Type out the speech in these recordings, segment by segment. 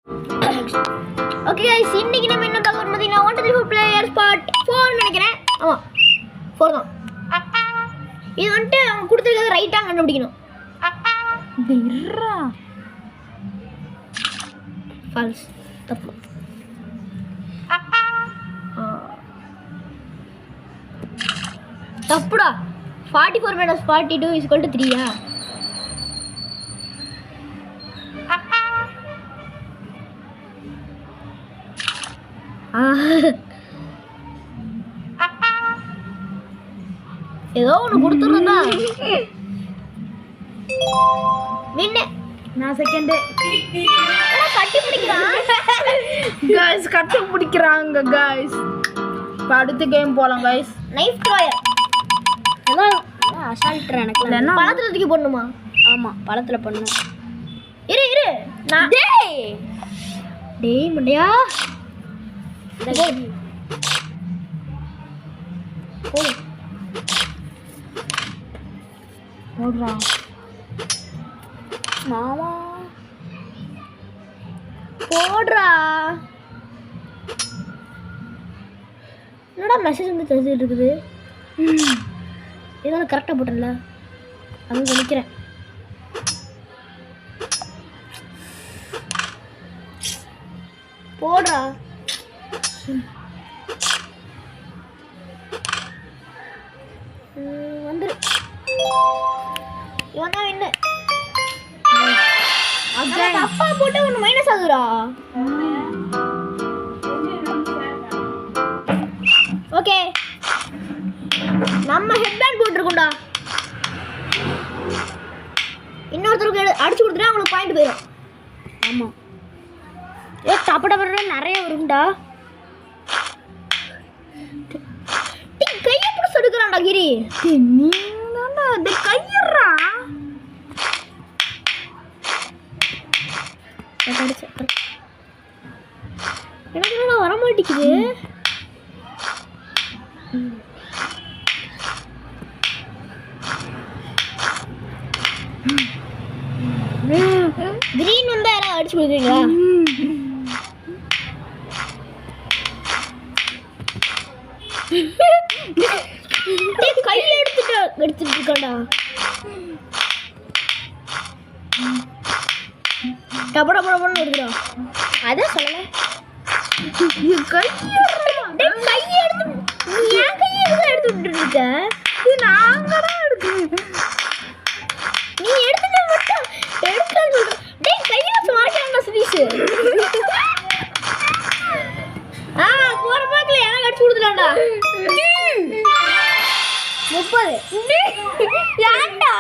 Okay guys இன்னைக்கு நம்ம என்ன பார்க்க போறோம் பாத்தீங்கன்னா 1 2 3 4 பிளேயர்ஸ் பார்ட் 4 நினைக்கிறேன். ஆமா 4 தான். இது வந்து அவங்க கொடுத்திருக்கிறது ரைட்டா கண்டுபிடிக்கணும். இருடா ஃபால்ஸ் தப்பு. தப்புடா. 44 minus 42 is equal to 3 ஏதோ ஒன்று கொடுத்துருந்தா வின்னு. நான் செகண்ட். கட்டி பிடிக்கிறான் गाइस கட்டி பிடிக்கிறாங்க गाइस. இப்போ அடுத்த கேம் போலாம் गाइस. Knife thrower. அதான் அசால்ட் எனக்கு இல்லனா பழத்துல தூக்கி போடணுமா? ஆமா பழத்துல பண்ணனும். இரு நான் டேய் மண்டையா போடுறா மாமா போடுறா. என்னடா மெசேஜ் வந்து தெரிஞ்சுட்டு இருக்குது? இதெல்லாம் கரெக்டாக போட்டேன்ல அது நினைக்கிறேன். போடுறா வந்துரு. இவன் தான் வின்னு. அப்பா போட்டு ஒன்று மைனஸ் ஆகுதுடா. ஓகே நம்ம ஹெட்பேண்ட் போட்டுருக்கோம்டா. இன்னொருத்தருக்கு அடிச்சு கொடுத்துட்டா அவங்களுக்கு பாயிண்ட் போயிடும். ஆமா சாப்பிட வர்ற நிறைய வரும்டா. கையை பிடிச்சி எடுக்கிறான்டா கிரி. நீ தானே அது கையறா. எனக்கு என்ன வர மாட்டேங்குது. கிரீன் வந்தா யாராவது அடிச்சு கொடுக்குறீங்களா? கையில எடுத்துட்டு இருக்காண்டா. டபட படபடன்னு எடுத்துடா. அதான் சொல்லல. கையை எடுத்து என் கையை எடுத்து விட்டுட்டு இருக்க. நாங்கதான் எடுக்கிறேன். நீ எடுத்துட்டு மட்டும் எடுக்காது. டேய் கையில சுமாரிக்காண்டா சுதீஷ். போற பாக்கல எனக்கு அடிச்சு கொடுத்துட்டான்டா. 30 ஏன்டா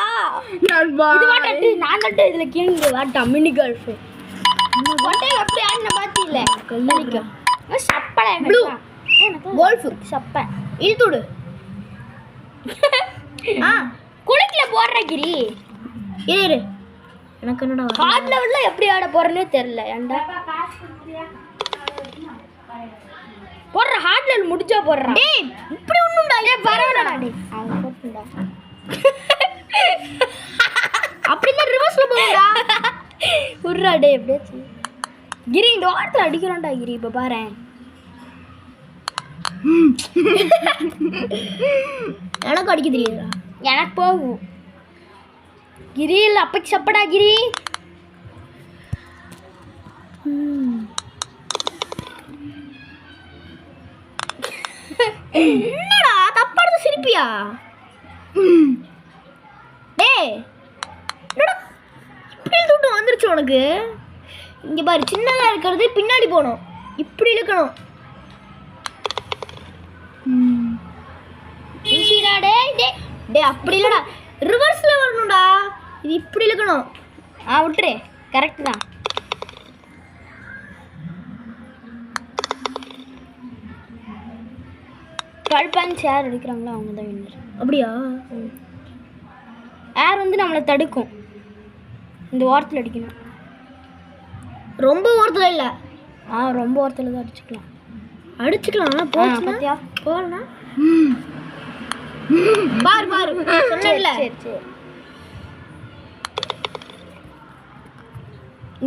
இது வாட்டட்டு நான் தட்டு இதுல கேங்க வாட்டா மினி கோல்ஃப் வாட்டே அப்படி ஆடுன பாத்தி இல்ல கையில சப்பள ப்ளூ கோல்ஃப் சப்ப இழுத்துடு. குளிக்கல போடுற கிரி. இரு எனக்கு என்னடா ஹார்ட் லெவல்ல எப்படி ஆட போறேனே தெரியல. ஏன்டா போடுற ஹார்ட் லெவல் முடிச்சா போடுறா. டேய் இப்படி ஒண்ணுடா. ஏ பரவாயில்லடா. டேய் அவன் போட்டுடா. அப்படியே ரிவர்ஸ்ல போறடா. உர்ரா டேய் அப்படியே கிரி இந்த வாட்டல அடிக்கறான்டா கிரி. இப்ப பாரு எனக்கு அடிக்க தெரியாதுடா. எனக்கு போகும் கிரி. இல்ல அப்பக்கு சப்படா கிரி. என்னடா தப்பாடுது சிரிப்பியா? டேய் என்னடா இப்படி தூட்டு வந்துருச்சு உனக்கு. இங்க பாரு சின்னதா இருக்கிறது பின்னாடி போகணும். இப்படி இழுக்கணும். ஈஸிடா. டேய் அப்படி இல்லடா ரிவர்ஸ்ல வரணும்டா. இது இப்படி இழுக்கணும். விட்டுரு கரெக்ட் தான். பல்பன் சேர் எடுக்கிறாங்களா அவங்க தான் வின்னர். அப்படியா? ஏர் வந்து நம்மளை தடுக்கும். இந்த ஓரத்தில் அடிக்கணும். ரொம்ப ஓரத்தில் இல்லை. ரொம்ப ஓரத்தில் தான் அடிச்சுக்கலாம். போச்சுனா போகலனா பாரு சொன்னல. சரி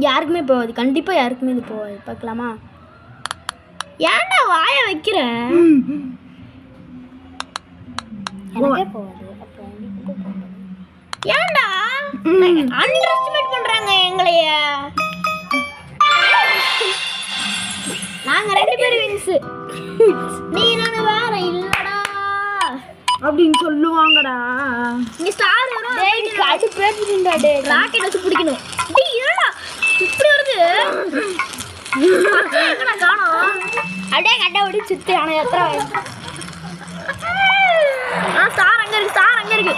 யாருக்குமே போகாது, கண்டிப்பா யாருக்குமே இது போகாது. பார்க்கலாமா? ஏன்டா வாய வைக்கிற? எனக்கே போகாது. அப்புறம் ஏன்டா அண்டர் எஸ்டிமேட் பண்றாங்க எங்களைய? நாங்க 2 பேரும் வின்ஸ், நீ நானு வேற இல்லடா அப்படின்னு சொல்லுவாங்கடா. நீ ஸ்டார் வரும். டேய் காட்டு பேசிட்டா. டேய் ராக்கெட் வச்சு பிடிக்கணும். டேய் என்னடா இப்படி வருது? எங்கடா காணோம்? அடே கட்ட ஓடி சுத்தி ஆனா எത്ര ஸ்டார் அங்க இருக்கு, ஸ்டார் அங்க இருக்கு.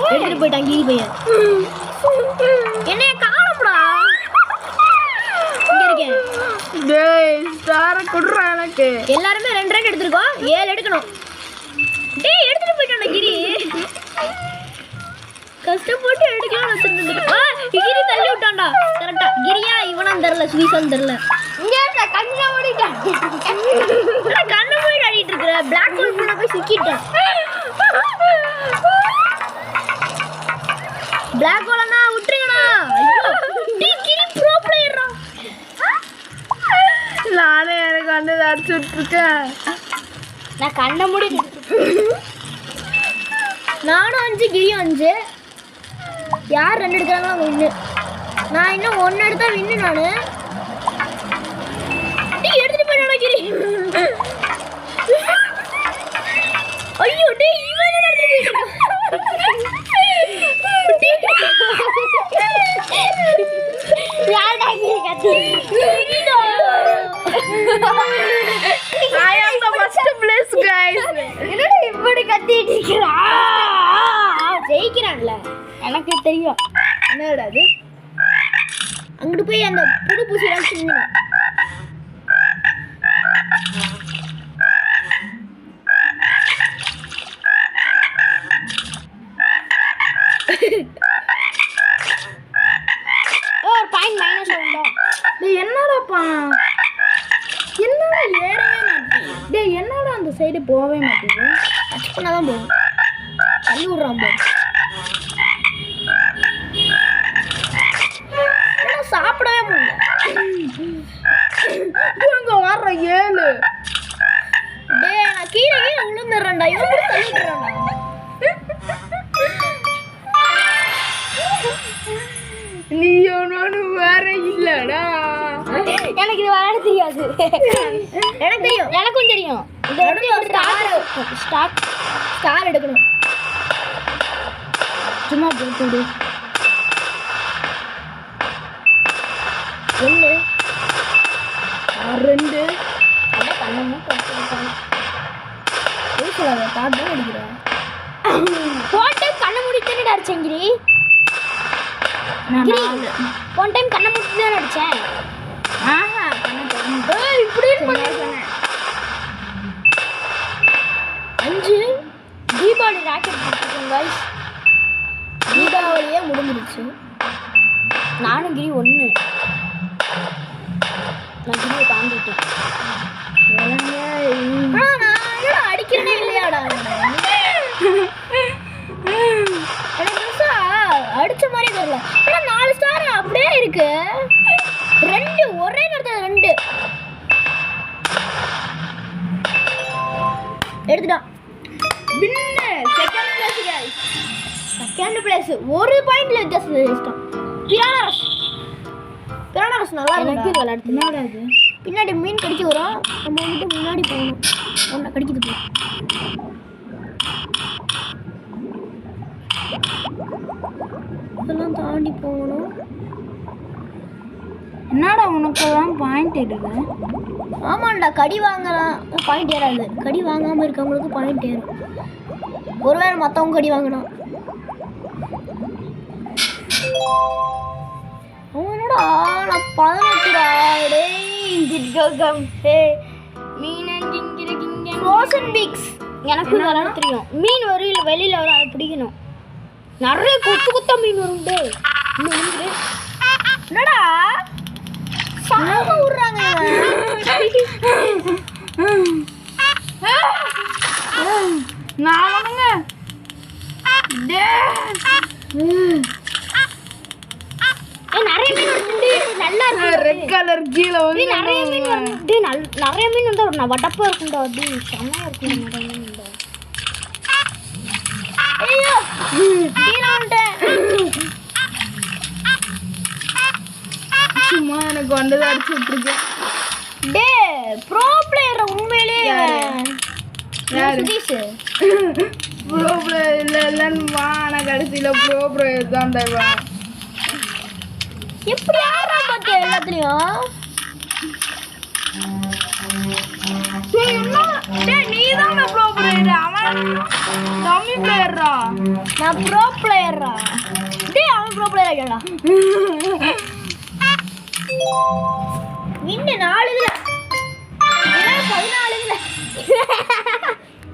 எடுத்துட்டு போயிட்டாங்க கீரி பையன். என்னைய காணோம்டா. இங்க இருக்கேன். டேய் ஸ்டாரை குடுறா எனக்கு. எல்லாரும் 2 2 எடுத்துருக்கோம், 7 எடுக்கணும். டேய் எடுத்துட்டு போயிட்டான்டா கிரி. கஷ்டப்பட்டு எடுக்கலாம் வச்சிருந்துட்டு கிரி தள்ளி விட்டான்டா. கரெக்டா கிரியா இவனான்னு தெரியல, ஸ்வீசான்னு தெரியல. இங்க இருக்க கண்ணை மூடிட்டான். கண்ணை மூடி ஆடிட்டு இருக்கிற பிளாக் ஹோல் பண்ண போய் சிக்கிட்டேன். பிளாக் ஹோல்னா விட்டுருங்கண்ணா. ஐயோ டேய் கிரி ப்ரோ பிளேயர்ரா. நானே எனக்கு வந்து அடிச்சுட்டு இருக்கேன். நான் கண்ணை மூடி நானும் 5 கிரியும் 5. யார் 2 எடுக்கிறாங்களோ அவங்க வின்னு. நான் இன்னும் 1 எடுத்தா வின்னு. நான் எடுத்துட்டு போயிடா கிரி. ஐயோ டேய் இவன் என்ன எடுத்துட்டு யாரடா கிரி கத்தி? I am the first place guys. என்னடா இப்படி கத்திட்டு இருக்கறா? ஜெயிக்கிறான்ல எனக்கு தெரியும். என்னடா அது? அங்கிட்டு போய் அந்த புது பூசிலாம் சின்னணும். ஒரு பாயிண்ட் மைனஸ் ஆகும்டா. டேய் என்னடாப்பா? என்னடா ஏறவே மாட்டேங்குது? டேய் என்னடா அந்த சைடு போவே மாட்டேங்குது? டச் பண்ணாதான் போகும். தள்ளி விடுறான் பாரு. சாப்பிடவே முடியல. இங்க வர்ற 7. டேய் நான் கீழே விழுந்துடுறேன்டா. இவன் கூட தள்ளிடுறான்டா. நீயும் நானும் வேற இல்லடா. எனக்கு இது விளையாட தெரியாது. எனக்கு தெரியும், எனக்கும் தெரியும். இந்த இடத்துல ஒரு ஸ்டார் எடுக்கணும். சும்மா போட்டு 1 2 அப்படியே கண்ணமும் பார்த்து அடிக்கிறேன். போன் டைம் கண்ணை முடிச்சுன்னு அடிச்சேங்கிரி. போன் டைம் கண்ணை முடிச்சு தான் அடிச்சேன். ஆஹா கண்ணை திறந்து இப்படி சொன்னேன். 5 தீபாவளி ராக்கெட் போட்டுருக்கோம் கைஸ். தீபாவளியே முடிஞ்சிருச்சு. நானும் கிரி 1. நான் கிரியை தாண்டிட்டேன். நான் அடிக்கிறேனே இல்லையாடா? எனக்கு அடிச்ச மாதிரி தெரியல. ஏன்னா 4 ஸ்டார் அப்படியே இருக்கு. 2 ஒரே நேரத்தில் 2 எடுத்துட்டான். செகண்ட் பிளேஸ் 1 பாயிண்ட்ல வித்தியாசம் ஜெயிச்சிட்டான். பிரானஸ் நல்லா இருக்கு விளையாடுது. என்னடா இது? பின்னாடி மீன் கடிக்க வரும். நம்ம வந்துட்டு முன்னாடி போகணும். ஒன்றை கடிக்குது போ. இதெல்லாம் தாண்டி போகணும். என்னடா உனக்கெல்லாம் பாயிண்ட் எடுங்க? ஆமாண்டா கடி வாங்கலாம் பாயிண்ட் ஏறாது. கடி வாங்காமல் இருக்கவங்களுக்கு பாயிண்ட் ஏறும். ஒருவேளை மற்றவங்க கடி வாங்கினா அவனோட நான் 18டா. ஃப்ரோசன் பீக்ஸ் எனக்கு விளையாட தெரியும். மீன் வரும் வெளியில் வரும், அதை பிடிக்கணும். நிறைய கொத்து மீன் வரும். டே என்னடா சாம விடுறாங்க. நான் நிறைய மீன் வருது. நல்லா இருக்கு ரெட் கலர் கீழே வந்து நிறைய மீன் வந்து டேய் நிறைய மீன் வந்து நான் வட்டப்பா இருக்கும்டா டேய் செமையா இருக்கும் நிறைய மீன் உண்டா ஐயோ கீழ வந்துட்டேன் சும்மா எனக்கு வந்ததை அடிச்சு விட்டுருக்கேன் டேய் ப்ரோ பிளேயர் உண்மையிலேயே யாரு சுதீஷ் ப்ரோ பிளேயர் இல்லைன்னு வா நான் கடைசியில் ப்ரோ பிளேயர் தான்டா இவன் எப்படி ஆடுறா பாத்தியா எல்லாத்துலயும் நீ தான் ப்ரோ பிளேயர் அவன் டம்மி பிளேயர்ரா நான் ப்ரோ பிளேயரா டேய் அவன் ப்ரோ பிளேயர் ஆகலாம் இன்னும் 4 இதுல 14 இதுல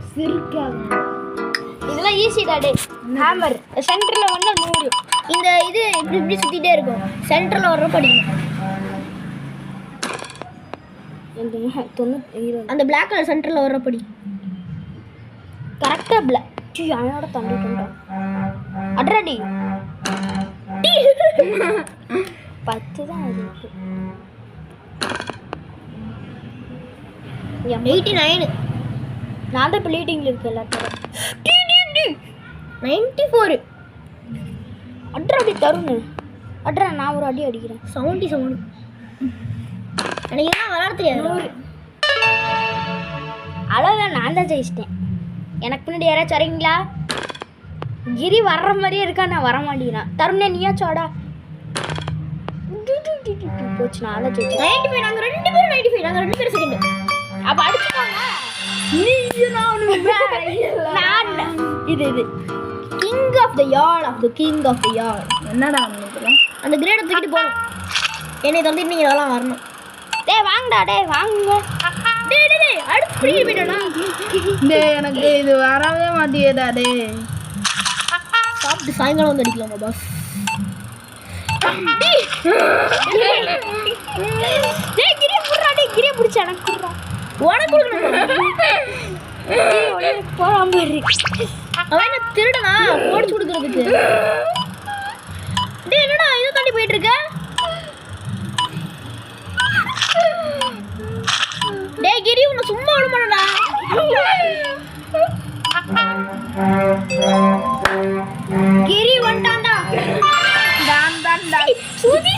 சிரிக்காத இதெல்லாம் ஈஸிடா டே ஹேமர் சென்டர்ல வந்து 100 இந்த இது இப்படி இப்படி சுத்திட்டே இருக்கும் சென்டர்ல வர்ற படிக்கணும் அந்த பிளாக் கலர் சென்டர்ல வர்ற படி கரெக்டா பிளாக் அவனோட தண்டிட்டுண்டா அட்ராடி 10 தான் இருக்கு 89 நான் தான் இப்போ லீடிங்கில் இருக்கு எல்லாத்தோட 94 அட்ராடி தருண் அட்ரா நான் ஒரு அடி அடிக்கிறேன் 77 எனக்கு தான் விளாட தெரியாது அவ்வளோதான் நான் தான் ஜெயிச்சிட்டேன் எனக்கு பின்னாடி யாராச்சும் வரீங்களா கிரி வர்ற மாதிரியே இருக்கா நான் வர மாட்டேங்கிறேன் தருணே நீயாச்சும் வாடா போச்சு நான் தான் ஜெயிச்சேன் 95 நாங்கள் 2 பேரும் 95 நாங்கள் 2 பேரும் செகண்ட் அப்போ அடிச்சுக்கோங்க நான் இது king of the yard of the king of the yard என்னடா நினைக்கிறேன் அந்த கிரேடை தூக்கிட்டு போகணும் என்னை தந்துட்டு நீங்கள் இதெல்லாம் வரணும் டேய் வாங்கடா டேய் வாங்குங்க டேய் டேய் டேய் அடுத்து பிடிக்க போயிட்டோண்ணா டேய் எனக்கு இது வரவே மாட்டேதா டேய் சாப்பிட்டு சாயங்காலம் வந்து அடிக்கலாமா பாஸ் டேய் கிரியை புடுறா டேய் கிரியை பிடிச்சா எனக்கு புடுறா உனக்கு கொடுக்கணும் போறாம போயிரு அவன் என்ன திருடனா ஓடிச்சு கொடுக்கறதுக்கு டேய் என்னடா இதை தாண்டி போயிட்டு இருக்க டேய் கிரி உன்னை சும்மா விட மாட்டேடா கிரி வந்துட்டான்டா தான் சுதி